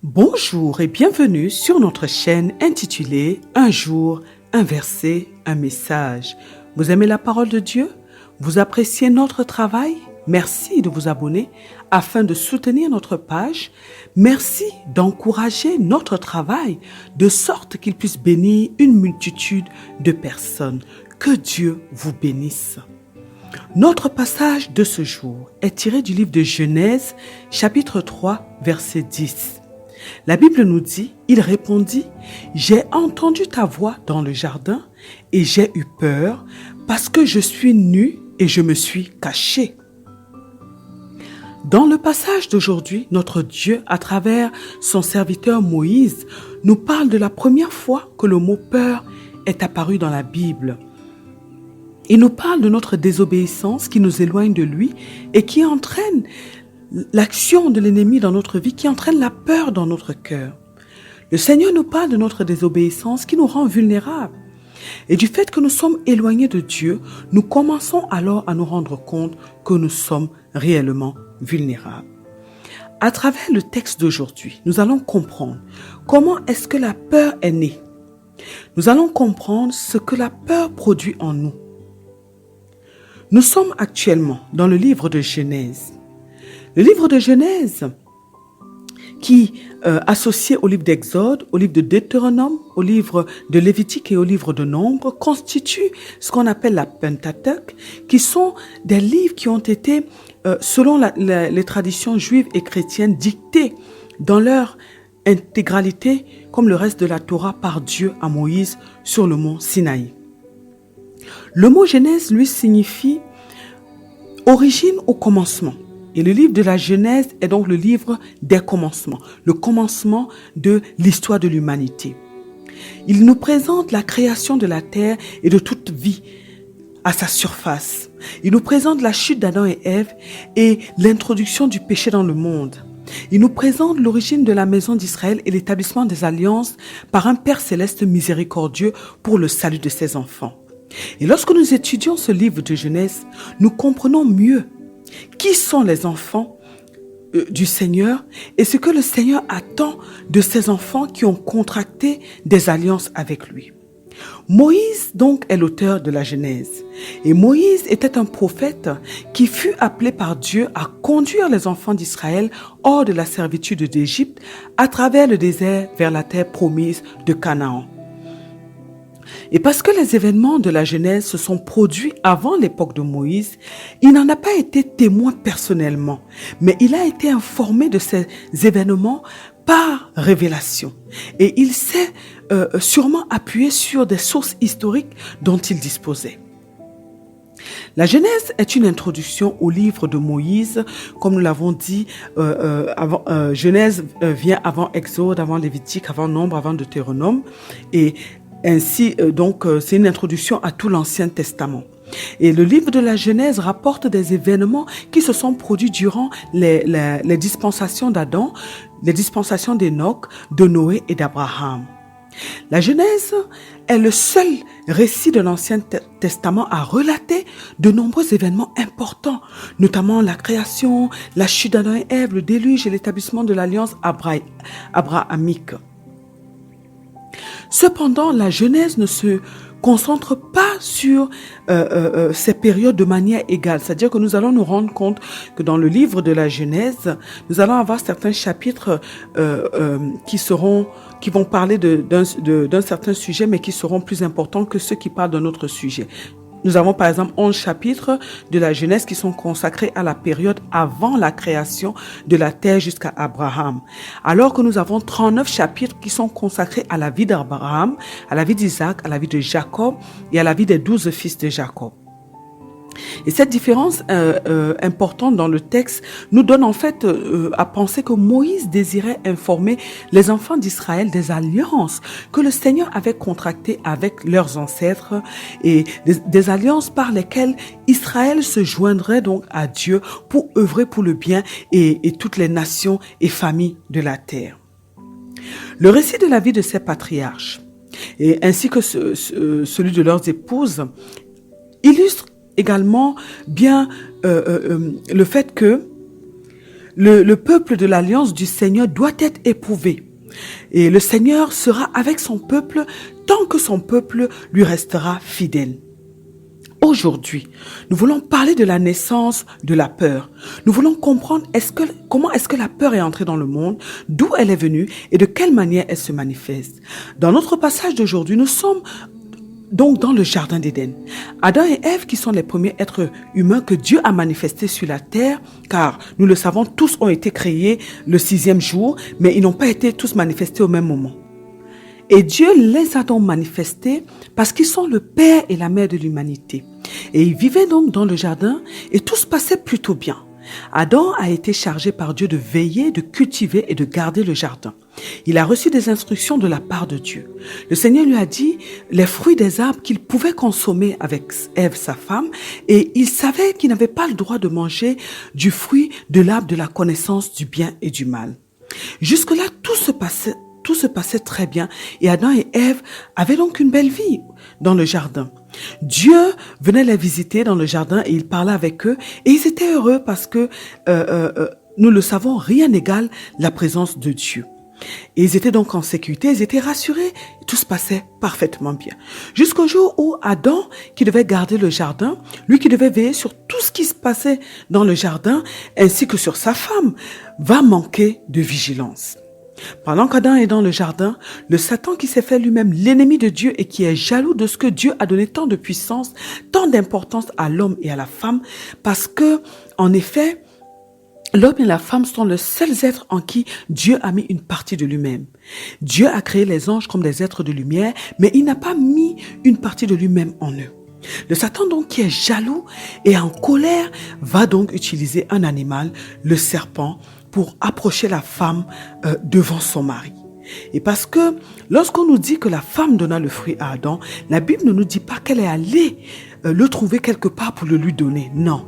Bonjour et bienvenue sur notre chaîne intitulée Un jour, un verset, un message. Vous aimez la parole de Dieu? Vous appréciez notre travail? Merci de vous abonner afin de soutenir notre page. Merci d'encourager notre travail de sorte qu'il puisse bénir une multitude de personnes. Que Dieu vous bénisse. Notre passage de ce jour est tiré du livre de Genèse, chapitre 3, verset 10. La Bible nous dit, il répondit, « J'ai entendu ta voix dans le jardin et j'ai eu peur parce que je suis nu et je me suis caché. » Dans le passage d'aujourd'hui, notre Dieu, à travers son serviteur Moïse, nous parle de la première fois que le mot « peur » est apparu dans la Bible. Il nous parle de notre désobéissance qui nous éloigne de lui et qui entraîne l'action de l'ennemi dans notre vie, qui entraîne la peur dans notre cœur. Le Seigneur nous parle de notre désobéissance qui nous rend vulnérables. Et du fait que nous sommes éloignés de Dieu, nous commençons alors à nous rendre compte que nous sommes réellement vulnérables. À travers le texte d'aujourd'hui, nous allons comprendre comment est-ce que la peur est née. Nous allons comprendre ce que la peur produit en nous. Nous sommes actuellement dans le livre de Genèse. Le livre de Genèse, qui, associé au livre d'Exode, au livre de Deutéronome, au livre de Lévitique et au livre de Nombre, constitue ce qu'on appelle la Pentateuque, qui sont des livres qui ont été, selon les traditions juives et chrétiennes, dictés dans leur intégralité, comme le reste de la Torah, par Dieu à Moïse sur le mont Sinaï. Le mot Genèse, lui, signifie origine au commencement. Et le livre de la Genèse est donc le livre des commencements, le commencement de l'histoire de l'humanité. Il nous présente la création de la terre et de toute vie à sa surface. Il nous présente la chute d'Adam et Ève et l'introduction du péché dans le monde. Il nous présente l'origine de la maison d'Israël et l'établissement des alliances par un Père céleste miséricordieux pour le salut de ses enfants. Et lorsque nous étudions ce livre de Genèse, nous comprenons mieux qui sont les enfants du Seigneur et ce que le Seigneur attend de ces enfants qui ont contracté des alliances avec lui. Moïse donc est l'auteur de la Genèse et Moïse était un prophète qui fut appelé par Dieu à conduire les enfants d'Israël hors de la servitude d'Égypte à travers le désert vers la terre promise de Canaan. Et parce que les événements de la Genèse se sont produits avant l'époque de Moïse, il n'en a pas été témoin personnellement, mais il a été informé de ces événements par révélation. Et il s'est sûrement appuyé sur des sources historiques dont il disposait. La Genèse est une introduction au livre de Moïse, comme nous l'avons dit, Genèse vient avant Exode, avant Lévitique, avant Nombre, avant Deutéronome, et ainsi, c'est une introduction à tout l'Ancien Testament. Et le livre de la Genèse rapporte des événements qui se sont produits durant les dispensations d'Adam, les dispensations d'Enoch, de Noé et d'Abraham. La Genèse est le seul récit de l'Ancien Testament à relater de nombreux événements importants, notamment la création, la chute d'Adam et Ève, le déluge et l'établissement de l'alliance abrahamique. Cependant, la Genèse ne se concentre pas sur ces périodes de manière égale. C'est-à-dire que nous allons nous rendre compte que dans le livre de la Genèse, nous allons avoir certains chapitres qui vont parler d'un certain sujet, mais qui seront plus importants que ceux qui parlent d'un autre sujet. Nous avons par exemple 11 chapitres de la Genèse qui sont consacrés à la période avant la création de la terre jusqu'à Abraham. Alors que nous avons 39 chapitres qui sont consacrés à la vie d'Abraham, à la vie d'Isaac, à la vie de Jacob et à la vie des 12 fils de Jacob. Et cette différence importante dans le texte nous donne en fait à penser que Moïse désirait informer les enfants d'Israël des alliances que le Seigneur avait contractées avec leurs ancêtres et des alliances par lesquelles Israël se joindrait donc à Dieu pour œuvrer pour le bien et toutes les nations et familles de la terre. Le récit de la vie de ces patriarches et ainsi que celui de leurs épouses illustre également bien le fait que le peuple de l'alliance du Seigneur doit être éprouvé. Et le Seigneur sera avec son peuple tant que son peuple lui restera fidèle. Aujourd'hui, nous voulons parler de la naissance de la peur. Nous voulons comprendre comment est-ce que la peur est entrée dans le monde, d'où elle est venue et de quelle manière elle se manifeste. Dans notre passage d'aujourd'hui, nous sommes donc dans le jardin d'Éden. Adam et Ève qui sont les premiers êtres humains que Dieu a manifestés sur la terre, car nous le savons, tous ont été créés le 6e jour, mais ils n'ont pas été tous manifestés au même moment. Et Dieu les a donc manifestés parce qu'ils sont le père et la mère de l'humanité. Et ils vivaient donc dans le jardin et tout se passait plutôt bien. Adam a été chargé par Dieu de veiller, de cultiver et de garder le jardin. Il a reçu des instructions de la part de Dieu. Le Seigneur lui a dit les fruits des arbres qu'il pouvait consommer avec Ève, sa femme, et il savait qu'il n'avait pas le droit de manger du fruit de l'arbre de la connaissance du bien et du mal. Jusque-là, tout se passait très bien et Adam et Ève avaient donc une belle vie dans le jardin. Dieu venait les visiter dans le jardin et il parlait avec eux et ils étaient heureux parce que, nous le savons, rien n'égale la présence de Dieu. Et ils étaient donc en sécurité, ils étaient rassurés, tout se passait parfaitement bien. Jusqu'au jour où Adam, qui devait garder le jardin, lui qui devait veiller sur tout ce qui se passait dans le jardin, ainsi que sur sa femme, va manquer de vigilance. Pendant qu'Adam est dans le jardin, le Satan qui s'est fait lui-même l'ennemi de Dieu et qui est jaloux de ce que Dieu a donné tant de puissance, tant d'importance à l'homme et à la femme, parce que, en effet, l'homme et la femme sont les seuls êtres en qui Dieu a mis une partie de lui-même. Dieu a créé les anges comme des êtres de lumière, mais il n'a pas mis une partie de lui-même en eux. Le Satan donc qui est jaloux et en colère va donc utiliser un animal, le serpent, pour approcher la femme devant son mari. Et parce que lorsqu'on nous dit que la femme donna le fruit à Adam, la Bible ne nous dit pas qu'elle est allée le trouver quelque part pour le lui donner. Non.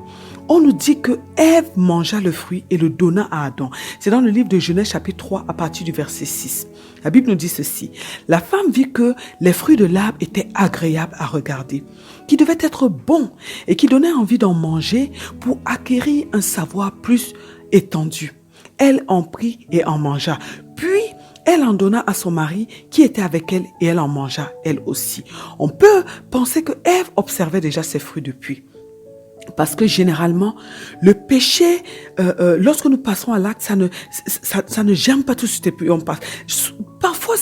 On nous dit que Ève mangea le fruit et le donna à Adam. C'est dans le livre de Genèse chapitre 3 à partir du verset 6. La Bible nous dit ceci. La femme vit que les fruits de l'arbre étaient agréables à regarder, qui devaient être bons et qui donnaient envie d'en manger pour acquérir un savoir plus étendu. Elle en prit et en mangea. Puis, elle en donna à son mari qui était avec elle et elle en mangea elle aussi. On peut penser que Ève observait déjà ces fruits depuis. Parce que généralement, le péché, lorsque nous passons à l'acte, ça ne gêne pas tout de suite et puis on passe. Parfois,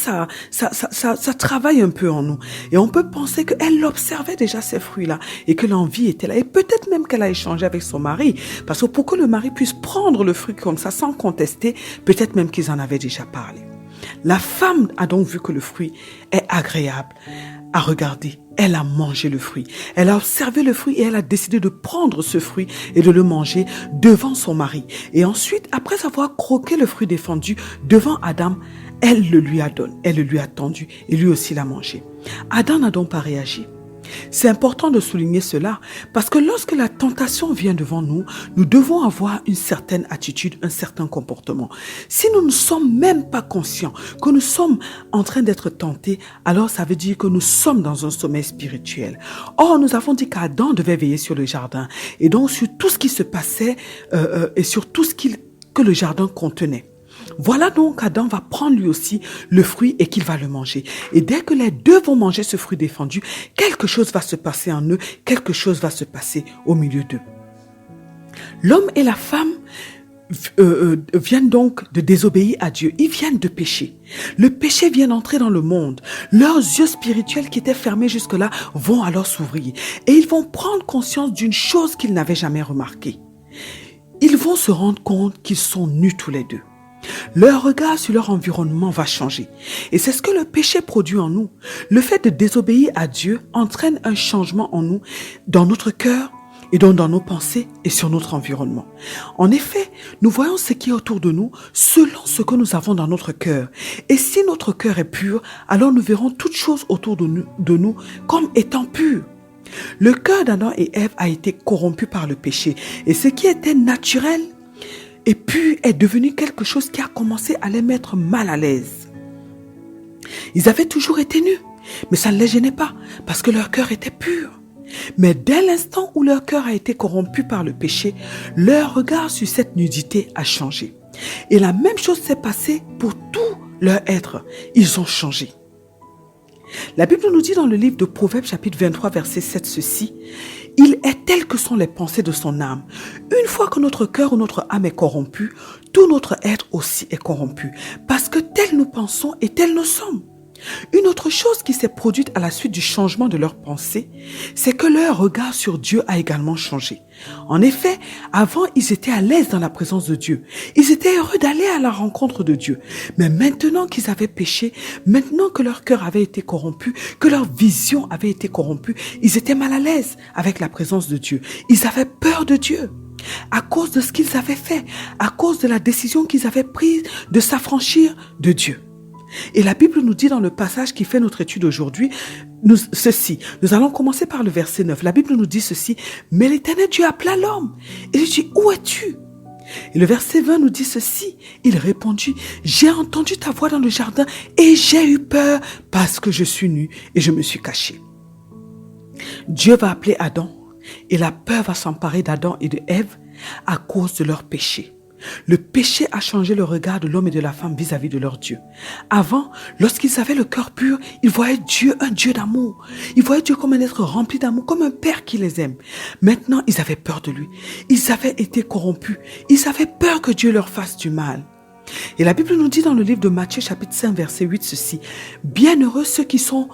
ça travaille un peu en nous. Et on peut penser qu'elle observait déjà ces fruits-là et que l'envie était là. Et peut-être même qu'elle a échangé avec son mari. Parce que pour que le mari puisse prendre le fruit comme ça sans contester, peut-être même qu'ils en avaient déjà parlé. La femme a donc vu que le fruit est agréable à regarder. Elle a mangé le fruit. Elle a observé le fruit et elle a décidé de prendre ce fruit et de le manger devant son mari. Et ensuite, après avoir croqué le fruit défendu devant Adam, elle le lui a donné, elle le lui a tendu et lui aussi l'a mangé. Adam n'a donc pas réagi. C'est important de souligner cela parce que lorsque la tentation vient devant nous, nous devons avoir une certaine attitude, un certain comportement. Si nous ne sommes même pas conscients que nous sommes en train d'être tentés, alors ça veut dire que nous sommes dans un sommeil spirituel. Or, nous avons dit qu'Adam devait veiller sur le jardin et donc sur tout ce qui se passait et sur tout ce que le jardin contenait. Voilà donc qu'Adam va prendre lui aussi le fruit et qu'il va le manger. Et dès que les deux vont manger ce fruit défendu, quelque chose va se passer en eux, quelque chose va se passer au milieu d'eux. L'homme et la femme viennent donc de désobéir à Dieu. Ils viennent de pécher. Le péché vient d'entrer dans le monde. Leurs yeux spirituels qui étaient fermés jusque-là vont alors s'ouvrir. Et ils vont prendre conscience d'une chose qu'ils n'avaient jamais remarquée. Ils vont se rendre compte qu'ils sont nus tous les deux. Leur regard sur leur environnement va changer. Et c'est ce que le péché produit en nous. Le fait de désobéir à Dieu entraîne un changement en nous, dans notre cœur et donc dans nos pensées et sur notre environnement. En effet, nous voyons ce qui est autour de nous selon ce que nous avons dans notre cœur. Et si notre cœur est pur, alors nous verrons toutes choses autour de nous comme étant pures. Le cœur d'Adam et Ève a été corrompu par le péché. Et ce qui était naturel et puis est devenu quelque chose qui a commencé à les mettre mal à l'aise. Ils avaient toujours été nus, mais ça ne les gênait pas parce que leur cœur était pur. Mais dès l'instant où leur cœur a été corrompu par le péché, leur regard sur cette nudité a changé. Et la même chose s'est passée pour tout leur être. Ils ont changé. La Bible nous dit dans le livre de Proverbes chapitre 23 verset 7 ceci: « Il est tel que sont les pensées de son âme. » Une fois que notre cœur ou notre âme est corrompu, tout notre être aussi est corrompu. Parce que tel nous pensons et tel nous sommes. Une autre chose qui s'est produite à la suite du changement de leurs pensées, c'est que leur regard sur Dieu a également changé. En effet, avant, ils étaient à l'aise dans la présence de Dieu. Ils étaient heureux d'aller à la rencontre de Dieu. Mais maintenant qu'ils avaient péché, maintenant que leur cœur avait été corrompu, que leur vision avait été corrompue, ils étaient mal à l'aise avec la présence de Dieu. Ils avaient peur de Dieu. À cause de ce qu'ils avaient fait, à cause de la décision qu'ils avaient prise de s'affranchir de Dieu. Et la Bible nous dit dans le passage qui fait notre étude aujourd'hui, ceci. Nous allons commencer par le verset 9. La Bible nous dit ceci: « Mais l'Éternel Dieu appela l'homme et lui dit, où es-tu » Et le verset 20 nous dit ceci: « Il répondit, j'ai entendu ta voix dans le jardin et j'ai eu peur parce que je suis nu et je me suis caché. » Dieu va appeler Adam et la peur va s'emparer d'Adam et de Ève à cause de leur péché. Le péché a changé le regard de l'homme et de la femme vis-à-vis de leur Dieu. Avant, lorsqu'ils avaient le cœur pur, ils voyaient Dieu, un Dieu d'amour. Ils voyaient Dieu comme un être rempli d'amour, comme un père qui les aime. Maintenant, ils avaient peur de lui. Ils avaient été corrompus. Ils avaient peur que Dieu leur fasse du mal. Et la Bible nous dit dans le livre de Matthieu, chapitre 5, verset 8, ceci: « Bienheureux ceux qui sont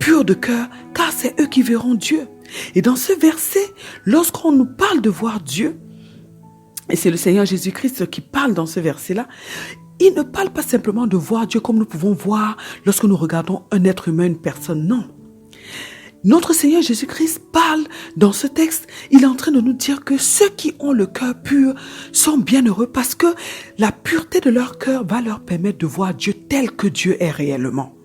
purs de cœur, car c'est eux qui verront Dieu. » Et dans ce verset, lorsqu'on nous parle de voir Dieu, et c'est le Seigneur Jésus-Christ qui parle dans ce verset-là, il ne parle pas simplement de voir Dieu comme nous pouvons voir lorsque nous regardons un être humain, une personne, non. Notre Seigneur Jésus-Christ parle dans ce texte, il est en train de nous dire que ceux qui ont le cœur pur sont bienheureux parce que la pureté de leur cœur va leur permettre de voir Dieu tel que Dieu est réellement.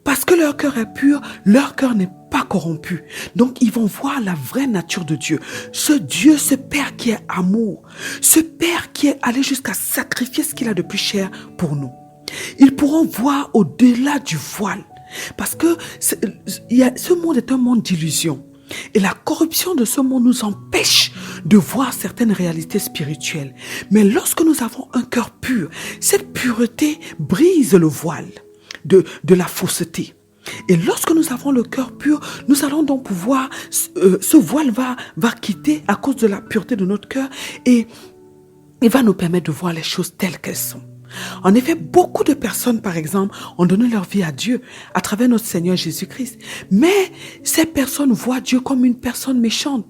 Parce que leur cœur est pur, leur cœur n'est pas corrompu. Donc, ils vont voir la vraie nature de Dieu. Ce Dieu, ce Père qui est amour. Ce Père qui est allé jusqu'à sacrifier ce qu'il a de plus cher pour nous. Ils pourront voir au-delà du voile. Parce que ce monde est un monde d'illusions. Et la corruption de ce monde nous empêche de voir certaines réalités spirituelles. Mais lorsque nous avons un cœur pur, cette pureté brise le voile de la fausseté. Et lorsque nous avons le cœur pur, nous allons donc pouvoir, ce voile va quitter à cause de la pureté de notre cœur et il va nous permettre de voir les choses telles qu'elles sont. En effet, beaucoup de personnes, par exemple, ont donné leur vie à Dieu à travers notre Seigneur Jésus-Christ. Mais ces personnes voient Dieu comme une personne méchante,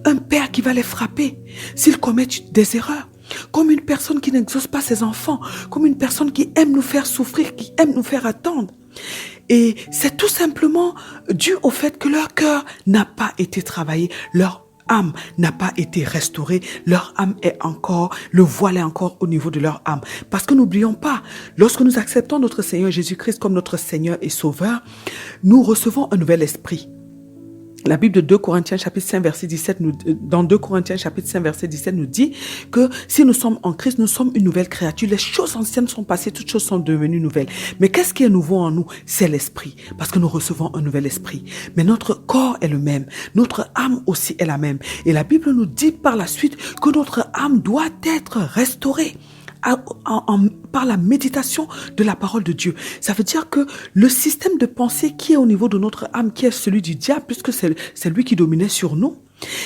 un père qui va les frapper s'ils commettent des erreurs. Comme une personne qui n'exauce pas ses enfants, comme une personne qui aime nous faire souffrir, qui aime nous faire attendre. Et c'est tout simplement dû au fait que leur cœur n'a pas été travaillé, leur âme n'a pas été restaurée, leur âme est encore, le voile est encore au niveau de leur âme. Parce que n'oublions pas, lorsque nous acceptons notre Seigneur Jésus-Christ comme notre Seigneur et Sauveur, nous recevons un nouvel esprit. La Bible de 2 Corinthiens chapitre 5 verset 17 dans 2 Corinthiens chapitre 5 verset 17 nous dit que si nous sommes en Christ, nous sommes une nouvelle créature. Les choses anciennes sont passées, toutes choses sont devenues nouvelles. Mais qu'est-ce qui est nouveau en nous? C'est l'esprit, parce que nous recevons un nouvel esprit. Mais notre corps est le même, notre âme aussi est la même. Et la Bible nous dit par la suite que notre âme doit être restaurée par la méditation de la parole de Dieu. Ça veut dire que le système de pensée qui est au niveau de notre âme, qui est celui du diable, puisque c'est lui qui dominait sur nous,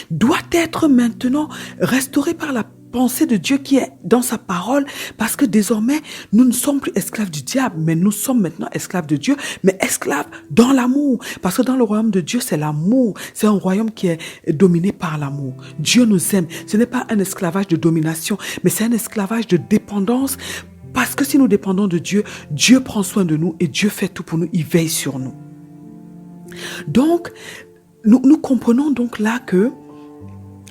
doit être maintenant restauré par la pensée de Dieu qui est dans sa parole, parce que désormais, nous ne sommes plus esclaves du diable, mais nous sommes maintenant esclaves de Dieu, mais esclaves dans l'amour. Parce que dans le royaume de Dieu, c'est l'amour. C'est un royaume qui est dominé par l'amour. Dieu nous aime. Ce n'est pas un esclavage de domination, mais c'est un esclavage de dépendance. Parce que si nous dépendons de Dieu, Dieu prend soin de nous et Dieu fait tout pour nous. Il veille sur nous. Donc, nous comprenons donc là que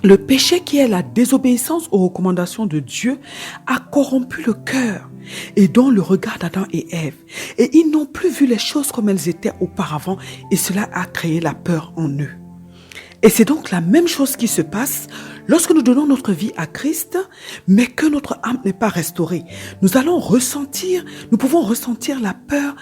le péché qui est la désobéissance aux recommandations de Dieu a corrompu le cœur et dont le regard d'Adam et Ève. Et ils n'ont plus vu les choses comme elles étaient auparavant et cela a créé la peur en eux. Et c'est donc la même chose qui se passe lorsque nous donnons notre vie à Christ, mais que notre âme n'est pas restaurée. Nous pouvons ressentir la peur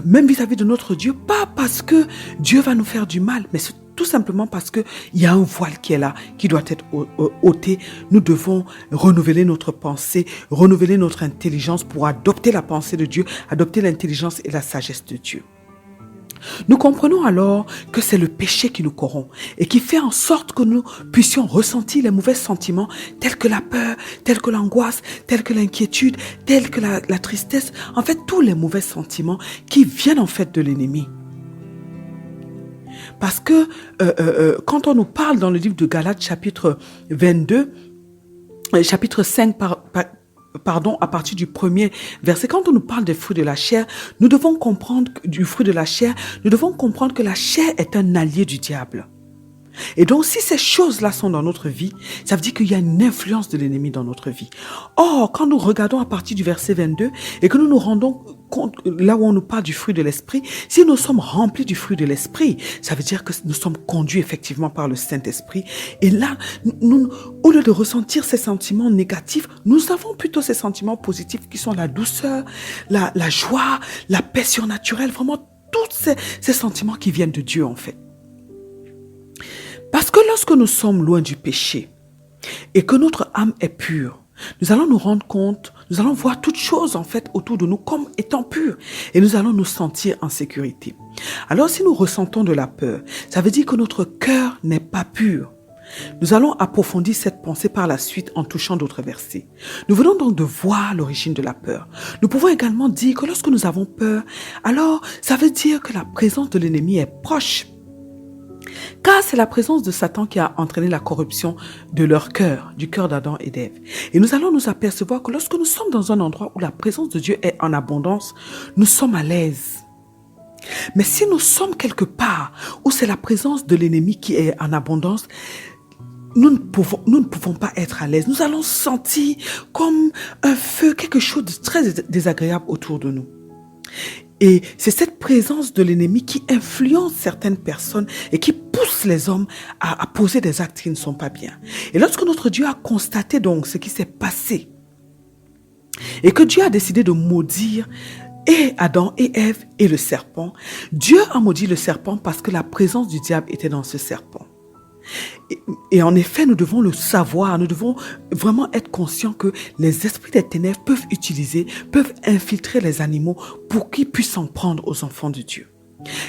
même vis-à-vis de notre Dieu, pas parce que Dieu va nous faire du mal, mais c'est tout simplement parce qu'il y a un voile qui est là, qui doit être ôté. Nous devons renouveler notre pensée, renouveler notre intelligence pour adopter la pensée de Dieu, adopter l'intelligence et la sagesse de Dieu. Nous comprenons alors que c'est le péché qui nous corrompt et qui fait en sorte que nous puissions ressentir les mauvais sentiments tels que la peur, tels que l'angoisse, tels que l'inquiétude, tels que la tristesse. En fait, tous les mauvais sentiments qui viennent en fait de l'ennemi. Parce que quand on nous parle dans le livre de Galates chapitre 22, chapitre 5 à partir du premier verset, quand on nous parle des fruits de la chair, nous devons comprendre que la chair est un allié du diable. Et donc, si ces choses-là sont dans notre vie, ça veut dire qu'il y a une influence de l'ennemi dans notre vie. Or, quand nous regardons à partir du verset 22 et que nous nous rendons compte, là où on nous parle du fruit de l'esprit, si nous sommes remplis du fruit de l'esprit, ça veut dire que nous sommes conduits effectivement par le Saint-Esprit. Et là, nous, au lieu de ressentir ces sentiments négatifs, nous avons plutôt ces sentiments positifs qui sont la douceur, la joie, la paix surnaturelle, vraiment tous ces sentiments qui viennent de Dieu en fait. Parce que lorsque nous sommes loin du péché et que notre âme est pure, nous allons nous rendre compte, nous allons voir toutes choses en fait autour de nous comme étant pures et nous allons nous sentir en sécurité. Alors si nous ressentons de la peur, ça veut dire que notre cœur n'est pas pur. Nous allons approfondir cette pensée par la suite en touchant d'autres versets. Nous venons donc de voir l'origine de la peur. Nous pouvons également dire que lorsque nous avons peur, alors ça veut dire que la présence de l'ennemi est proche. Car c'est la présence de Satan qui a entraîné la corruption de leur cœur, du cœur d'Adam et d'Ève. Et nous allons nous apercevoir que lorsque nous sommes dans un endroit où la présence de Dieu est en abondance, nous sommes à l'aise. Mais si nous sommes quelque part où c'est la présence de l'ennemi qui est en abondance, nous ne pouvons pas être à l'aise. Nous allons sentir comme un feu, quelque chose de très désagréable autour de nous. Et c'est cette présence de l'ennemi qui influence certaines personnes et qui pousse les hommes à poser des actes qui ne sont pas bien. Et lorsque notre Dieu a constaté donc ce qui s'est passé et que Dieu a décidé de maudire et Adam et Ève et le serpent, Dieu a maudit le serpent parce que la présence du diable était dans ce serpent. Et en effet, nous devons le savoir, nous devons vraiment être conscients que les esprits des ténèbres peuvent infiltrer les animaux pour qu'ils puissent s'en prendre aux enfants de Dieu.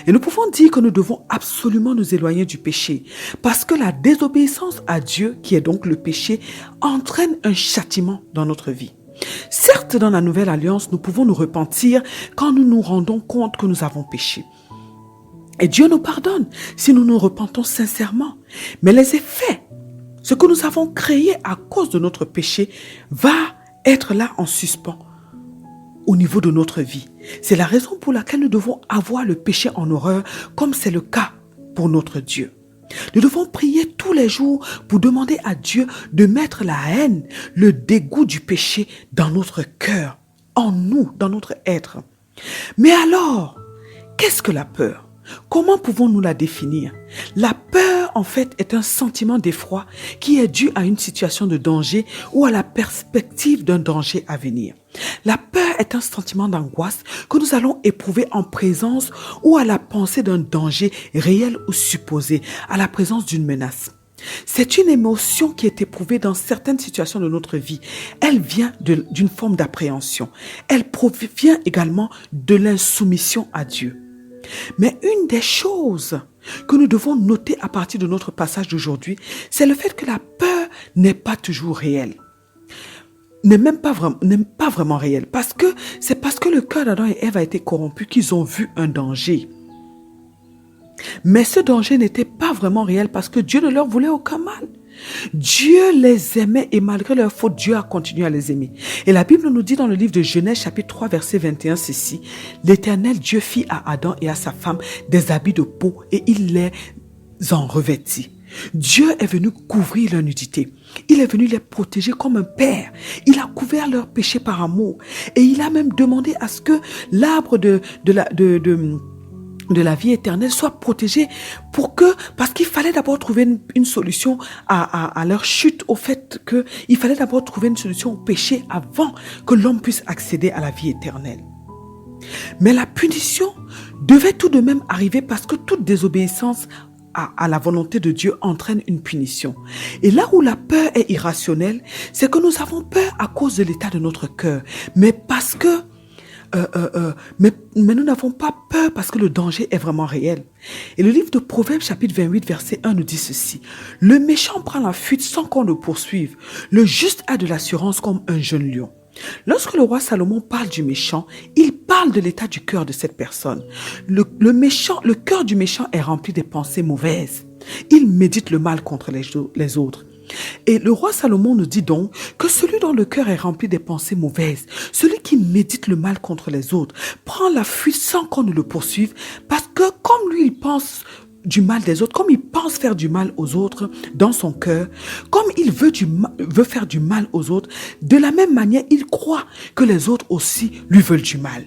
Et nous pouvons dire que nous devons absolument nous éloigner du péché parce que la désobéissance à Dieu, qui est donc le péché, entraîne un châtiment dans notre vie. Certes, dans la nouvelle alliance, nous pouvons nous repentir quand nous nous rendons compte que nous avons péché. Et Dieu nous pardonne si nous nous repentons sincèrement. Mais les effets, ce que nous avons créé à cause de notre péché, va être là en suspens au niveau de notre vie. C'est la raison pour laquelle nous devons avoir le péché en horreur, comme c'est le cas pour notre Dieu. Nous devons prier tous les jours pour demander à Dieu de mettre la haine, le dégoût du péché dans notre cœur, en nous, dans notre être. Mais alors, qu'est-ce que la peur ? Comment pouvons-nous la définir? La peur, en fait, est un sentiment d'effroi qui est dû à une situation de danger ou à la perspective d'un danger à venir. La peur est un sentiment d'angoisse que nous allons éprouver en présence ou à la pensée d'un danger réel ou supposé, à la présence d'une menace. C'est une émotion qui est éprouvée dans certaines situations de notre vie. Elle vient d'une forme d'appréhension. Elle provient également de l'insoumission à Dieu. Mais une des choses que nous devons noter à partir de notre passage d'aujourd'hui, c'est le fait que la peur n'est pas toujours réelle. N'est pas vraiment réelle. C'est parce que le cœur d'Adam et Ève a été corrompu qu'ils ont vu un danger. Mais ce danger n'était pas vraiment réel parce que Dieu ne leur voulait aucun mal. Dieu les aimait et malgré leur faute, Dieu a continué à les aimer. Et la Bible nous dit dans le livre de Genèse chapitre 3 verset 21 ceci: l'Éternel Dieu fit à Adam et à sa femme des habits de peau et il les en revêtit. Dieu est venu couvrir leur nudité. Il est venu les protéger comme un père. Il a couvert leurs péchés par amour. Et il a même demandé à ce que l'arbre de la vie éternelle soit protégé parce qu'il fallait d'abord trouver une solution à leur chute, au fait qu'il fallait d'abord trouver une solution au péché avant que l'homme puisse accéder à la vie éternelle. Mais la punition devait tout de même arriver parce que toute désobéissance à la volonté de Dieu entraîne une punition. Et là où la peur est irrationnelle, c'est que nous avons peur à cause de l'état de notre cœur. Mais parce que mais nous n'avons pas peur parce que le danger est vraiment réel. Et le livre de Proverbes chapitre 28 verset 1 nous dit ceci. Le méchant prend la fuite sans qu'on le poursuive. Le juste a de l'assurance comme un jeune lion. Lorsque le roi Salomon parle du méchant, il parle de l'état du cœur de cette personne. Le cœur du méchant est rempli des pensées mauvaises. Il médite le mal contre les autres. Et le roi Salomon nous dit donc que celui dont le cœur est rempli des pensées mauvaises, celui qui médite le mal contre les autres, prend la fuite sans qu'on ne le poursuive, parce que comme lui il pense du mal des autres, comme il pense faire du mal aux autres dans son cœur, comme il veut faire du mal aux autres, de la même manière, il croit que les autres aussi lui veulent du mal.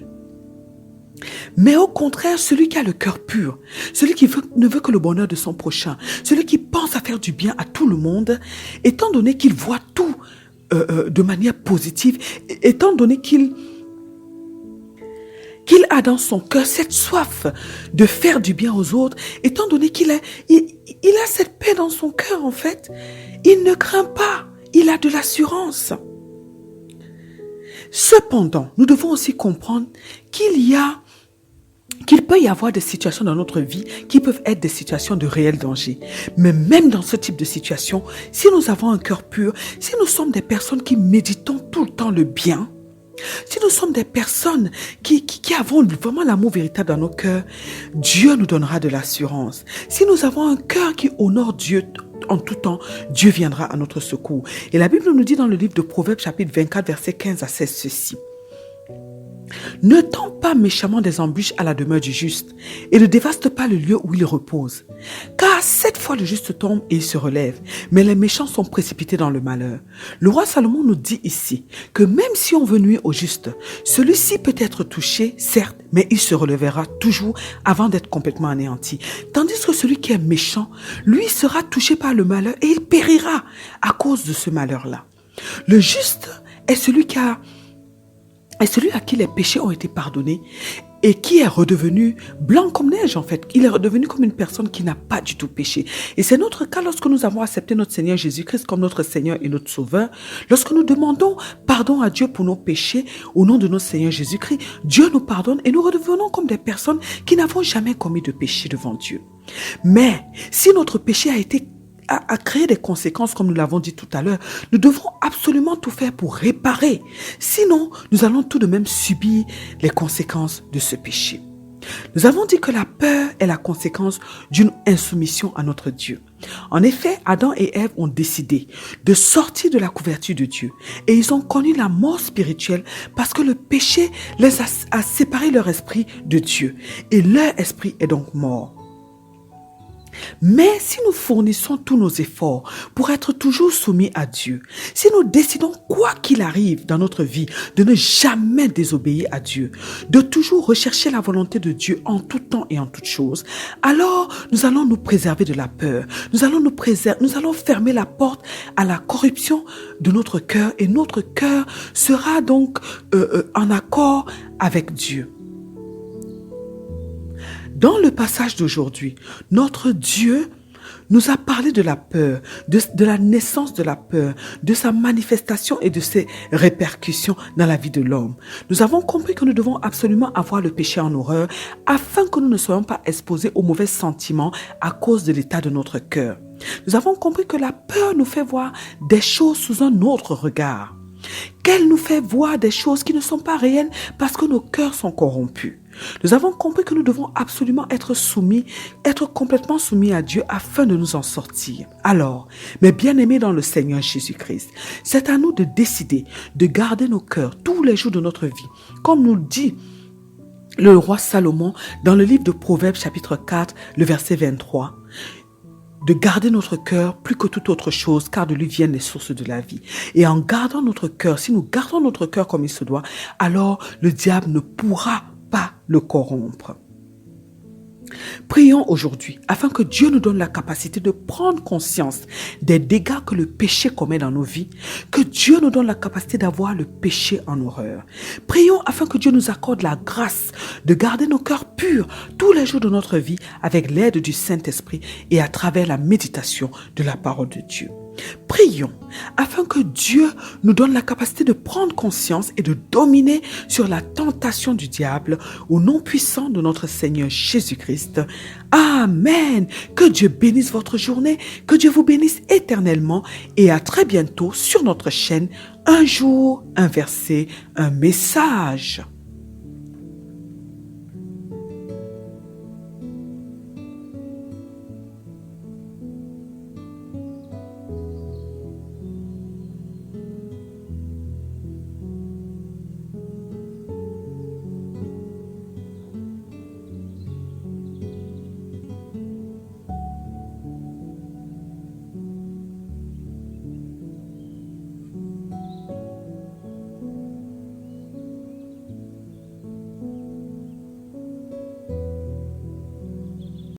Mais au contraire, celui qui a le cœur pur, celui qui ne veut que le bonheur de son prochain, celui qui pense à faire du bien à tout le monde, étant donné qu'il voit tout de manière positive, étant donné qu'il a dans son cœur cette soif de faire du bien aux autres, étant donné qu'il a cette paix dans son cœur en fait, il ne craint pas, il a de l'assurance. Cependant, nous devons aussi comprendre qu'il peut y avoir des situations dans notre vie qui peuvent être des situations de réel danger. Mais même dans ce type de situation, si nous avons un cœur pur, si nous sommes des personnes qui méditons tout le temps le bien, si nous sommes des personnes qui avons vraiment l'amour véritable dans nos cœurs, Dieu nous donnera de l'assurance. Si nous avons un cœur qui honore Dieu en tout temps, Dieu viendra à notre secours. Et la Bible nous dit dans le livre de Proverbes chapitre 24 versets 15 à 16 ceci. Ne tends pas méchamment des embûches à la demeure du juste et ne dévaste pas le lieu où il repose. Car 7 fois le juste tombe et il se relève, mais les méchants sont précipités dans le malheur. Le roi Salomon nous dit ici que même si on veut nuire au juste, celui-ci peut être touché, certes, mais il se relèvera toujours avant d'être complètement anéanti. Tandis que celui qui est méchant, lui sera touché par le malheur et il périra à cause de ce malheur-là. Le juste est celui à qui les péchés ont été pardonnés et qui est redevenu blanc comme neige en fait. Il est redevenu comme une personne qui n'a pas du tout péché. Et c'est notre cas lorsque nous avons accepté notre Seigneur Jésus-Christ comme notre Seigneur et notre Sauveur. Lorsque nous demandons pardon à Dieu pour nos péchés au nom de notre Seigneur Jésus-Christ, Dieu nous pardonne et nous redevenons comme des personnes qui n'avons jamais commis de péché devant Dieu. Mais si notre péché a créé des conséquences, comme nous l'avons dit tout à l'heure, nous devrons absolument tout faire pour réparer. Sinon, nous allons tout de même subir les conséquences de ce péché. Nous avons dit que la peur est la conséquence d'une insoumission à notre Dieu. En effet, Adam et Ève ont décidé de sortir de la couverture de Dieu et ils ont connu la mort spirituelle parce que le péché les a séparé leur esprit de Dieu et leur esprit est donc mort. Mais si nous fournissons tous nos efforts pour être toujours soumis à Dieu, si nous décidons quoi qu'il arrive dans notre vie de ne jamais désobéir à Dieu, de toujours rechercher la volonté de Dieu en tout temps et en toutes choses, alors nous allons nous préserver de la peur. Nous allons fermer la porte à la corruption de notre cœur et notre cœur sera donc en accord avec Dieu. Dans le passage d'aujourd'hui, notre Dieu nous a parlé de la peur, de la naissance de la peur, de sa manifestation et de ses répercussions dans la vie de l'homme. Nous avons compris que nous devons absolument avoir le péché en horreur afin que nous ne soyons pas exposés aux mauvais sentiments à cause de l'état de notre cœur. Nous avons compris que la peur nous fait voir des choses sous un autre regard, qu'elle nous fait voir des choses qui ne sont pas réelles parce que nos cœurs sont corrompus. Nous avons compris que nous devons absolument être complètement soumis à Dieu afin de nous en sortir. Alors, mes bien-aimés dans le Seigneur Jésus-Christ, c'est à nous de décider de garder nos cœurs tous les jours de notre vie, comme nous le dit le roi Salomon dans le livre de Proverbes chapitre 4, le verset 23. De garder notre cœur plus que toute autre chose, car de lui viennent les sources de la vie. Et en gardant notre cœur, si nous gardons notre cœur comme il se doit, alors le diable ne pourra pas le corrompre. Prions aujourd'hui afin que Dieu nous donne la capacité de prendre conscience des dégâts que le péché commet dans nos vies, que Dieu nous donne la capacité d'avoir le péché en horreur. Prions afin que Dieu nous accorde la grâce de garder nos cœurs purs tous les jours de notre vie avec l'aide du Saint-Esprit et à travers la méditation de la parole de Dieu. Prions afin que Dieu nous donne la capacité de prendre conscience et de dominer sur la tentation du diable au nom puissant de notre Seigneur Jésus-Christ. Amen. Que Dieu bénisse votre journée, que Dieu vous bénisse éternellement et à très bientôt sur notre chaîne. Un jour, un verset, un message.